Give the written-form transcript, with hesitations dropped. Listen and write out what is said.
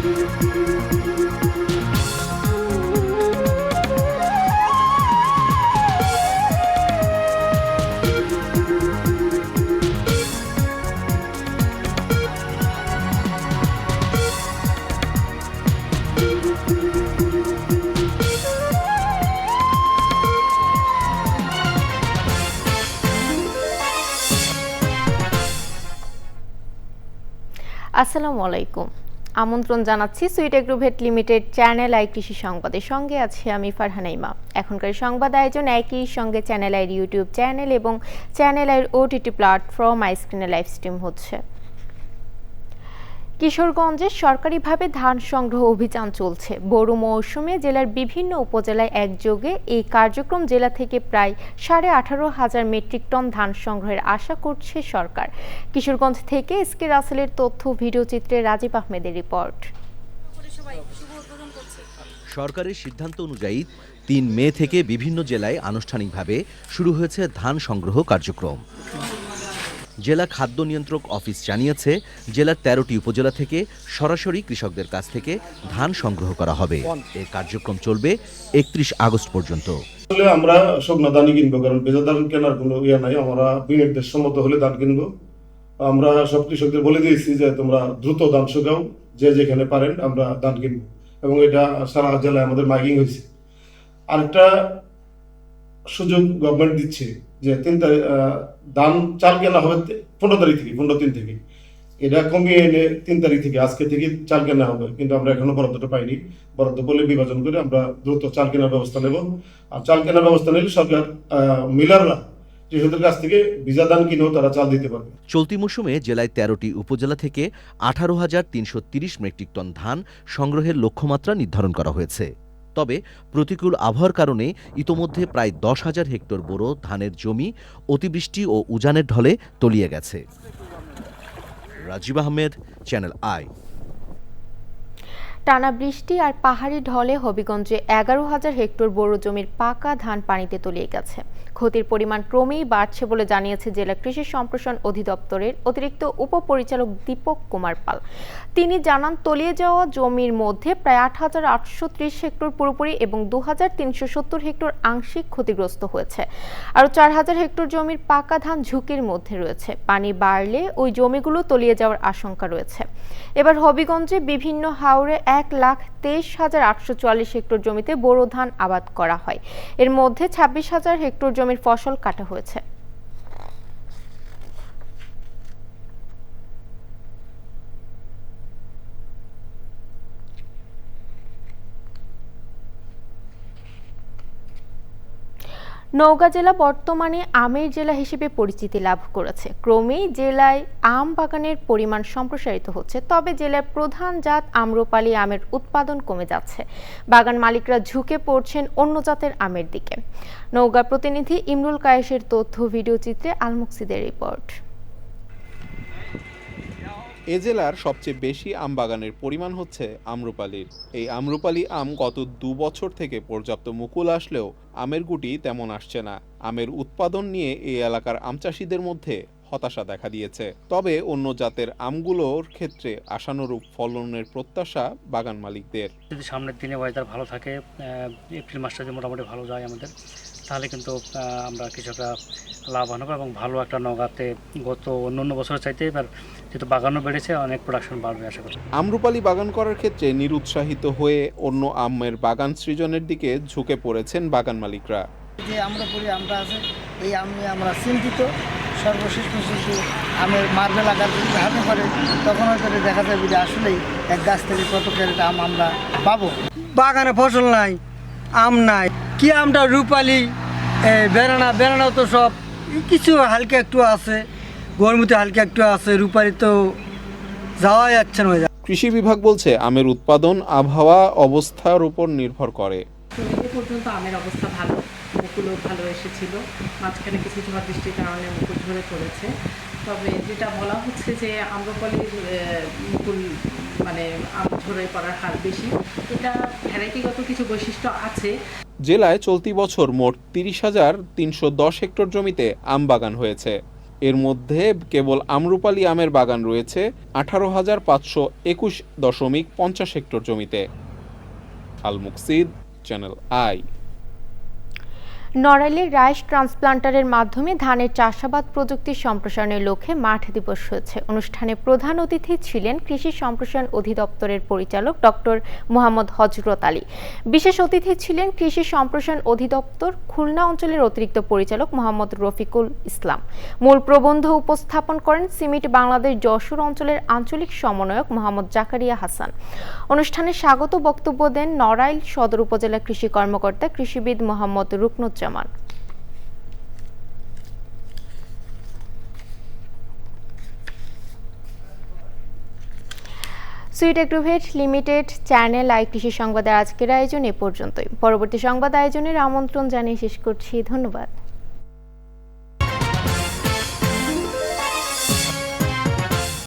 আসসালামু আলাইকুম। আমন্ত্রণ জানাচ্ছি sweet agrovet limited channel I কৃষি সংবাদের সঙ্গে আছি আমি ফারহানা ইমা। এখনকার সংবাদ আয়োজন একই সঙ্গে চ্যানেল আইয়ের ইউটিউব চ্যানেল এবং চ্যানেল আইয়ের ওটিটি প্ল্যাটফর্ম আইস্ক্রিনে লাইভ স্ট্রিম হচ্ছে। কিশোরগঞ্জে সরকারিভাবে ধান সংগ্রহ অভিযান চলছে। বোরো মৌসুমে জেলার বিভিন্ন উপজেলায় একযোগে এই কার্যক্রম জেলা থেকে প্রায় 18,500 মেট্রিক টন ধান সংগ্রহের আশা করছে সরকার। কিশোরগঞ্জ থেকে এসকে রাসেলের তথ্য ভিডিও চিত্রে রাজীব আহমেদের রিপোর্ট। সরকারের সিদ্ধান্ত অনুযায়ী 3 মে থেকে বিভিন্ন জেলায় আনুষ্ঠানিকভাবে শুরু হয়েছে ধান সংগ্রহ কার্যক্রম। জেলা খাদ্য নিয়ন্ত্রক অফিস জানিয়েছে, জেলার 13টি উপজেলা থেকে সরাসরি কৃষকদের কাছ থেকে ধান সংগ্রহ করা হবে। এই কার্যক্রম চলবে 31 আগস্ট পর্যন্ত। আমরা শুকনো ধানই কিনবো, কারণ ভেজা ধান কেনার কোনো নাই। আমরা বিনির্দেশ সম্মত হলে ধান কিনবো। আমরা সব কৃষকদের বলে দিয়েছি যে তোমরা দ্রুত ধান শুকাও, যে যেখানে পারেন আমরা ধান কিনবো, এবং এটা সারা জেলায় আমাদের মাইকিং হয়েছে। আরেকটা সুযোগ গভর্নমেন্ট দিচ্ছে যে 3 তারিখ ধান চাল কেনা হবে 15 তারিখ থেকে, 15/3 থেকে। এটা কমিয়ে এনে 3 তারিখ থেকে, আজকে থেকে চাল কেনা হবে, কিন্তু আমরা এখনো বরাদ্দটা পাইনি। বরাদ্দ বলে বিভাজন করে আমরা দ্রুত চাল কেনার ব্যবস্থা নেব। আর চাল কেনার ব্যবস্থা নিলে সরকার মিলাররা কৃষকদের কাছ থেকে ভিজা ধান কিনেও তারা চাল দিতে পারবে। চলতি মৌসুমে জেলায় 13টি উপজেলা থেকে 18,330 মেট্রিক টন ধান সংগ্রহের লক্ষ্যমাত্রা নির্ধারণ করা হয়েছে। তবে প্রতিকূল আবহাওয়ার কারণে ইতোমধ্যে প্রায় 10,000 হেক্টর বোরো ধানের জমি অতিবৃষ্টি ও উজানের ঢলে তলিয়ে গেছে। Rajib Ahmed, Channel I. টানা বৃষ্টি আর পাহাড়ি ঢলে হবিগঞ্জে 11,000 হেক্টর বোরো জমির পাকা ধান পানিতে তলিয়ে গেছে। ক্ষতির পরিমাণ ক্রমেই বাড়ছে বলে জানিয়েছে জেলা কৃষি সম্প্রসারণ অধিদপ্তরের অতিরিক্ত উপপরিচালক দীপক কুমার পাল। তিনি জানান, তলিয়ে যাওয়া জমির মধ্যে প্রায় 8,830 হেক্টর পুরোপুরি এবং 2,370 হেক্টর আংশিক ক্ষতিগ্রস্ত হয়েছে। আরও 4,000 হেক্টর জমির পাকা ধান ঝুঁকির মধ্যে রয়েছে। পানি বাড়লে ওই জমিগুলো তলিয়ে যাওয়ার আশঙ্কা রয়েছে। এবার হবিগঞ্জে বিভিন্ন হাওরে 1,23,844 হেক্টর জমিতে বোরো ধান আবাদ করা হয়। এর মধ্যে 26,000 হেক্টর জমির ফসল কাটা হয়েছে। নওগাঁ জেলা বর্তমানে আমের জেলা হিসেবে পরিচিতি লাভ করেছে। ক্রমেই জেলায় আম বাগানের পরিমাণ সম্প্রসারিত হচ্ছে। তবে জেলার প্রধান জাত আম্রপালি আমের উৎপাদন কমে যাচ্ছে। বাগান মালিকরা ঝুঁকে পড়ছেন অন্য জাতের আমের দিকে। নওগাঁ প্রতিনিধি ইমরুল কায়েসের তথ্য ভিডিও চিত্রে আলমুকসিদের রিপোর্ট। এ জেলার সবচেয়ে বেশি আম বাগানের পরিমাণ হচ্ছে আম্রপালির। এই আম্রপালি আম গত 2 বছর থেকে পর্যাপ্ত মুকুল আসলেও আমের গুটি তেমন আসছে না। আমের উৎপাদন নিয়ে এই এলাকার আম চাষিদের মধ্যে হতাশা দেখা দিয়েছে। তবে অন্য জাতের আমগুলোর ক্ষেত্রে আশানুরূপ ফলনের প্রত্যাশা বাগান মালিকদের। যদি সামনের দিনে ওয়েদার ভালো থাকে, এপ্রিল মাসটা যদি মোটামুটি ভালো যায় আমাদের, তাহলে কিন্তু আমরা কৃষকরা লাভবান হবো এবং ভালো একটা নওগাঁতে গত অন্য বছরের চাইতে এবার যেহেতু বাগানও বেড়েছে, অনেক প্রোডাকশন বাড়বে আশা করি। আম্রপালি বাগান করার ক্ষেত্রে নিরুৎসাহিত হয়ে অন্য আমের বাগান সৃজনের দিকে ঝুঁকে পড়েছেন বাগান মালিকরা। যে আম্রপালি আমটা আছে, এই আম নিয়ে আমরা চিন্তিত। সর্বশেষ পর্যন্ত আমের মার্বে লাগার যদি হাতে করে, তখন হয়তো দেখা যাবে যে আসলেই এক গাছ থেকে কত ক্যারেট আম আমরা পাবো। বাগানে ফসল নাই, আম নাই। কি আমটা রূপালি, বেড়ানাও তো সব কিছু হালকা একটু আছে, গরমিতে হালকা একটু আছে, রূপালি তো যাওয়া যাচ্ছে না। কৃষি বিভাগ বলছে আমের উৎপাদন আবহাওয়া অবস্থার উপর নির্ভর করে। এ পর্যন্ত আমের অবস্থা ভালো, মুকুলও ভালো এসেছিল। মাঝখানে কিছু ঝড় বৃষ্টির কারণে মুকুল ঝরে পড়েছে। তবে যেটা বলা হচ্ছে যে আম্রপালির মুকুল মানে আম ঝরে পড়ার হার বেশি, এটা ভ্যারাইটিগত কিছু বৈশিষ্ট্য আছে। জেলায় চলতি বছর মোট 30,310 হেক্টর জমিতে আম বাগান হয়েছে। এর মধ্যে কেবল আম্রপালি আমের বাগান রয়েছে 18,521.50 হেক্টর জমিতে। আল মুকসিদ, চ্যানেল আই। নড়াইলের রাইস ট্রান্সপ্লান্টারের মাধ্যমে ধানের চাষাবাদ প্রযুক্তির সম্প্রসারণের লক্ষ্যে মাঠ দিবস হয়েছে। অনুষ্ঠানে প্রধান অতিথি ছিলেন কৃষি সম্প্রসারণ অধিদপ্তরের পরিচালক ডক্টর মোহাম্মদ হযরত আলী। বিশেষ অতিথি ছিলেন কৃষি সম্প্রসারণ অধিদপ্তর খুলনা অঞ্চলের অতিরিক্ত পরিচালক মোহাম্মদ রফিকুল ইসলাম। মূল প্রবন্ধ উপস্থাপন করেন সিমিট বাংলাদেশ যশোর অঞ্চলের আঞ্চলিক সমন্বয়ক মোহাম্মদ জাকারিয়া হাসান। অনুষ্ঠানে স্বাগত বক্তব্য দেন নড়াইল সদর উপজেলা কৃষি কর্মকর্তা কৃষিবিদ Mohammad Rukanuzzaman. Sweet agrovet limited channel I কৃষি সংবাদের আজকের আয়োজন এ পর্যন্তই। পরবর্তী সংবাদ আয়োজনের আমন্ত্রণ জানিয়ে শেষ করছি। ধন্যবাদ।